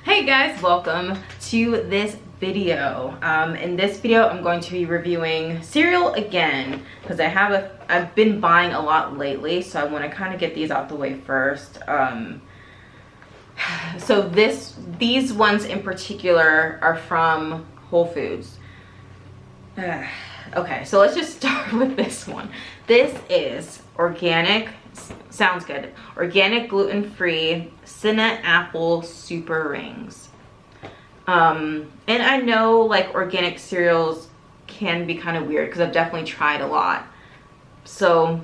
Hey guys, welcome to this video. In this video I'm going to be reviewing cereal again because I've been buying a lot lately, so I want to kind of get these out the way first. So these ones in particular are from Whole Foods. Okay, so let's just start with this one. This is organic, sounds good, organic gluten-free Cinna Apple Super Rings. And I know like organic cereals can be kind of weird because I've definitely tried a lot. So,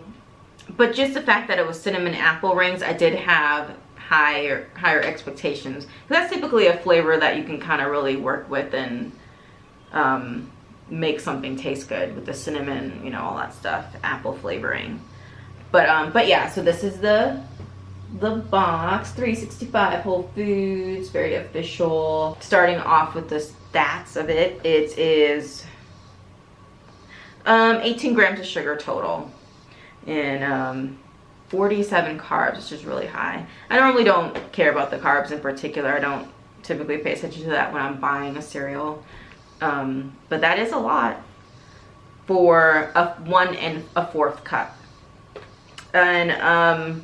but just the fact that it was cinnamon apple rings, I did have higher expectations. That's typically a flavor that you can kind of really work with and make something taste good with the cinnamon, you know, all that stuff, apple flavoring. But yeah, so this is the box, 365 Whole Foods, very official. Starting off with the stats of it, it is 18 grams of sugar total and 47 carbs, which is really high. I normally don't care about the carbs in particular. I don't typically pay attention to that when I'm buying a cereal. But that is a lot for a 1 1/4 cup. And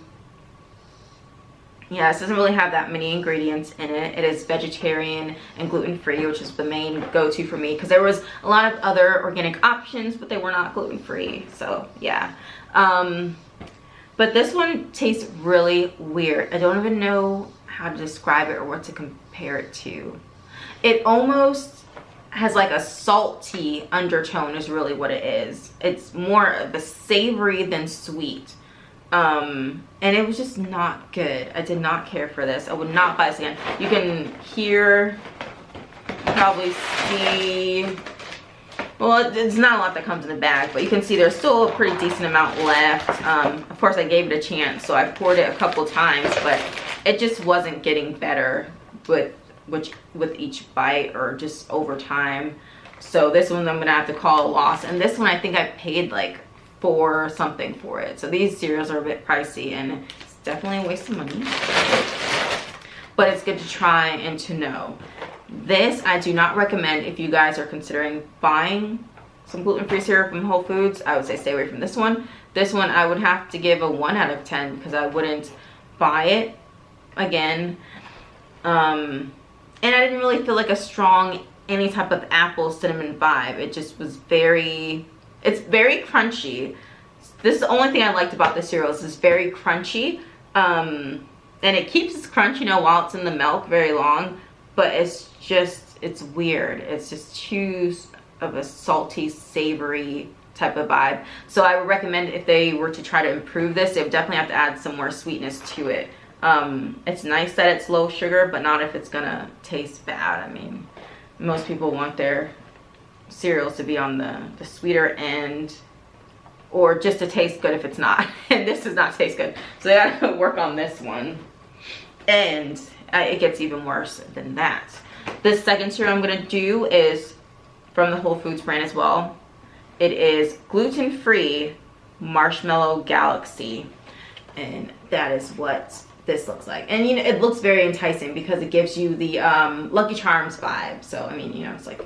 yeah, this doesn't really have that many ingredients in it. It is vegetarian and gluten-free, which is the main go-to for me because there was a lot of other organic options, but they were not gluten-free. So yeah. But this one tastes really weird. I don't even know how to describe it or what to compare it to. It almost has like a salty undertone is really what it is. It's more of a savory than sweet. And it was just not good. I did not care for this. I would not buy this again. You can hear, probably see, well, it's not a lot that comes in the bag, but you can see there's still a pretty decent amount left. Of course I gave it a chance, so I poured it a couple times, but it just wasn't getting better with each bite or just over time. So this one I'm gonna have to call a loss. And this one I think I paid like $4 something for it. So these cereals are a bit pricey and it's definitely a waste of money. But it's good to try and to know. This I do not recommend if you guys are considering buying some gluten-free cereal from Whole Foods. I would say stay away from this one. This one I would have to give a 1 out of 10 because I wouldn't buy it again. And I didn't really feel like a strong any type of apple cinnamon vibe. It just was it's very crunchy. This is the only thing I liked about the cereal is it's very crunchy. And it keeps its crunch, you know, while it's in the milk very long. But it's weird. It's just too of a salty, savory type of vibe. So I would recommend if they were to try to improve this, they would definitely have to add some more sweetness to it. It's nice that it's low sugar, but not if it's gonna taste bad. I mean, most people want their cereals to be on the sweeter end or just to taste good if it's not. And this does not taste good. So they gotta work on this one. And it gets even worse than that. This second cereal I'm gonna do is from the Whole Foods brand as well. It is gluten-free Marshmallow Galaxy. And that is what this looks like. And you know, it looks very enticing because it gives you the Lucky Charms vibe. So I mean, you know, it's like,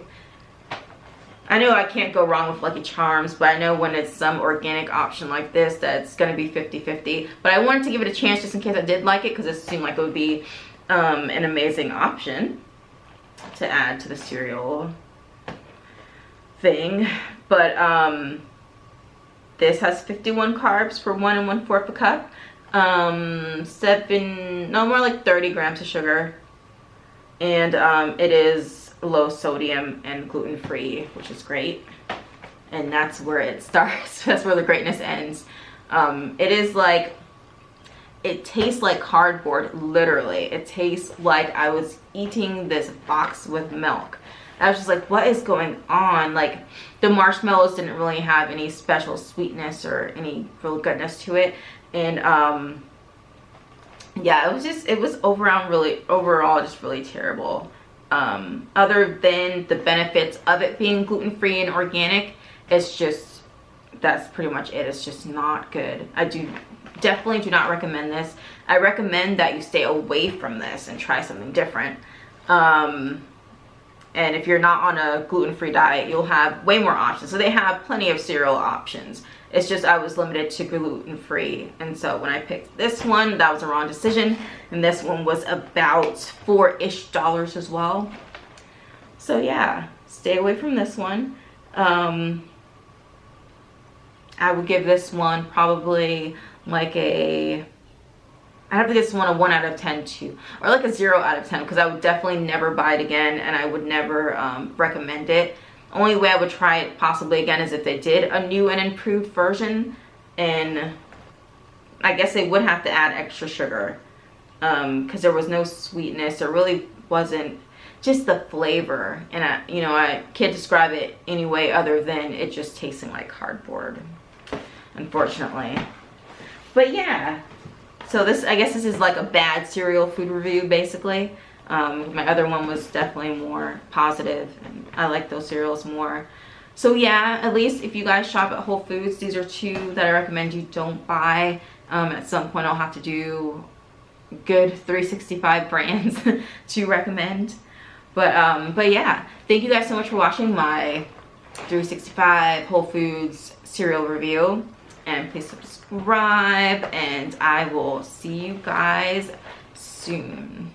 I know I can't go wrong with Lucky Charms, but I know when it's some organic option like this that it's gonna be 50-50. But I wanted to give it a chance just in case I did like it because it seemed like it would be an amazing option to add to the cereal thing. But this has 51 carbs for 1 1/4 cup. More like 30 grams of sugar, and it is low sodium and gluten-free, which is great. And that's where it starts. That's where the greatness ends. It is like, it tastes like cardboard, literally. It tastes like I was eating this box with milk. I was just like, what is going on? Like, the marshmallows didn't really have any special sweetness or any real goodness to it. And yeah, it was overall just really terrible. Other than the benefits of it being gluten-free and organic, it's just, that's pretty much it. It's just not good. I definitely do not recommend this. I recommend that you stay away from this and try something different. And if you're not on a gluten-free diet, you'll have way more options. So they have plenty of cereal options. It's just I was limited to gluten-free. And so when I picked this one, that was a wrong decision. And this one was about $4-ish as well. So yeah, stay away from this one. I would give this one probably like a, I have to give this one a 1 out of 10 too, or like a 0 out of 10, because I would definitely never buy it again, and I would never recommend it. Only way I would try it possibly again is if they did a new and improved version, and I guess they would have to add extra sugar, because there was no sweetness. There really wasn't, just the flavor, and I can't describe it any way other than it just tasting like cardboard, unfortunately. But yeah. So this, I guess this is like a bad cereal food review, basically. My other one was definitely more positive, and I like those cereals more. So yeah, at least if you guys shop at Whole Foods, these are 2 that I recommend you don't buy. At some point I'll have to do good 365 brands to recommend. But yeah, thank you guys so much for watching my 365 Whole Foods cereal review. And please subscribe, and I will see you guys soon.